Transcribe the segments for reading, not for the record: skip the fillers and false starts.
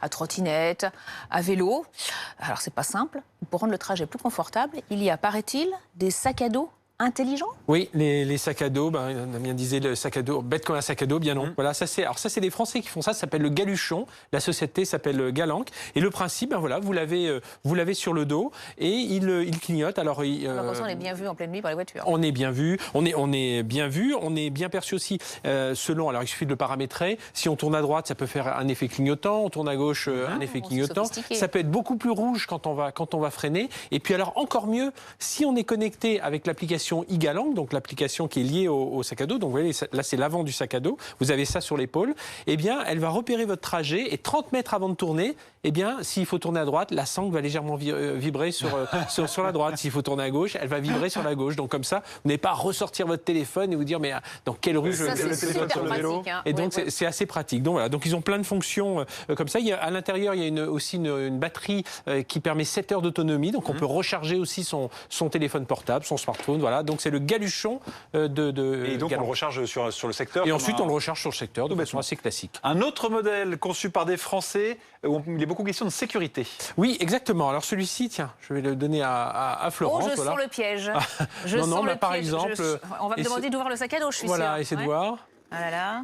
à trottinette, à vélo. Alors c'est pas simple. Pour rendre le trajet plus confortable, il y a, paraît-il, des sacs à dos intelligents. Oui, les sacs à dos, Damien disait le sac à dos, bête comme un sac à dos, bien non. Voilà, ça c'est des Français qui font ça s'appelle le Galuchon. La société s'appelle Galanc. Et le principe, voilà, vous l'avez sur le dos et il clignote. Alors, Comme ça, on est bien vu en pleine nuit par les voitures. On est bien vu, on est bien perçu aussi selon. Alors, il suffit de le paramétrer. Si on tourne à droite, ça peut faire un effet clignotant. On tourne à gauche, un effet clignotant. Ça peut être beaucoup plus rouge quand on va freiner. Et puis alors, encore mieux, si on est connecté avec l'application e-Galanc, donc l'application qui est liée au sac à dos. Donc vous voyez, là c'est l'avant du sac à dos. Vous avez ça sur l'épaule. Eh bien, elle va repérer votre trajet et 30 mètres avant de tourner, eh bien, s'il faut tourner à droite, la sangle va légèrement vibrer sur la droite. S'il faut tourner à gauche, elle va vibrer sur la gauche. Donc comme ça, vous n'avez pas à ressortir votre téléphone et vous dire mais dans quelle rue je vais le téléphone sur le vélo. Hein. Et donc c'est assez pratique. Donc voilà. Donc ils ont plein de fonctions comme ça. À l'intérieur, il y a aussi une batterie qui permet 7 heures d'autonomie. Donc on peut recharger aussi son téléphone portable, son smartphone. Voilà. Donc c'est le Galuchon de Et donc Galanc. On le recharge sur le secteur. Et ensuite on le recharge sur le secteur de façon assez classique. Un autre modèle conçu par des Français où il est beaucoup question de sécurité. Oui, exactement. Alors celui-ci, tiens, je vais le donner à Florence. Oh, je sens le piège. Je non, sens mais le par piège. exemple, on va me demander d'ouvrir le sac à dos, je suis sûre. Voilà, essayez de voir. Ah là là.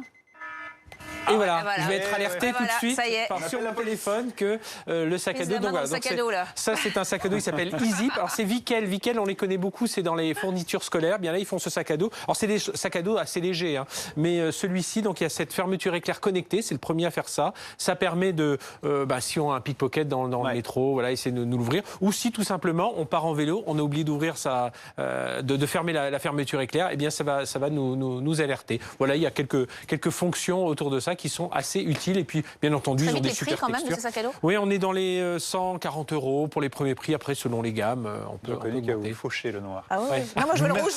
Et voilà, je vais être alerté tout de voilà, suite ça y est. sur mon téléphone que le sac à dos. Donc voilà, ça c'est un sac à dos, il s'appelle Easy. Alors c'est Vikel. Vikel, on les connaît beaucoup, c'est dans les fournitures scolaires. Bien là, ils font ce sac à dos. Alors c'est des sacs à dos assez légers, hein. Mais celui-ci, donc il y a cette fermeture éclair connectée. C'est le premier à faire ça. Ça permet de, si on a un pickpocket dans le métro, voilà, essayer de nous l'ouvrir. Ou si tout simplement on part en vélo, on a oublié d'ouvrir de fermer la fermeture éclair. Eh bien ça va nous alerter. Voilà, il y a quelques fonctions autour de ça qui sont assez utiles. Et puis, bien entendu, ils ont des super quand même textures. de ces sacs à dos. Oui, on est dans les 140 € pour les premiers prix. Après, selon les gammes, on peut. Je connais qu'à vous faucher le noir. Ah oui. Non, moi je veux le rouge.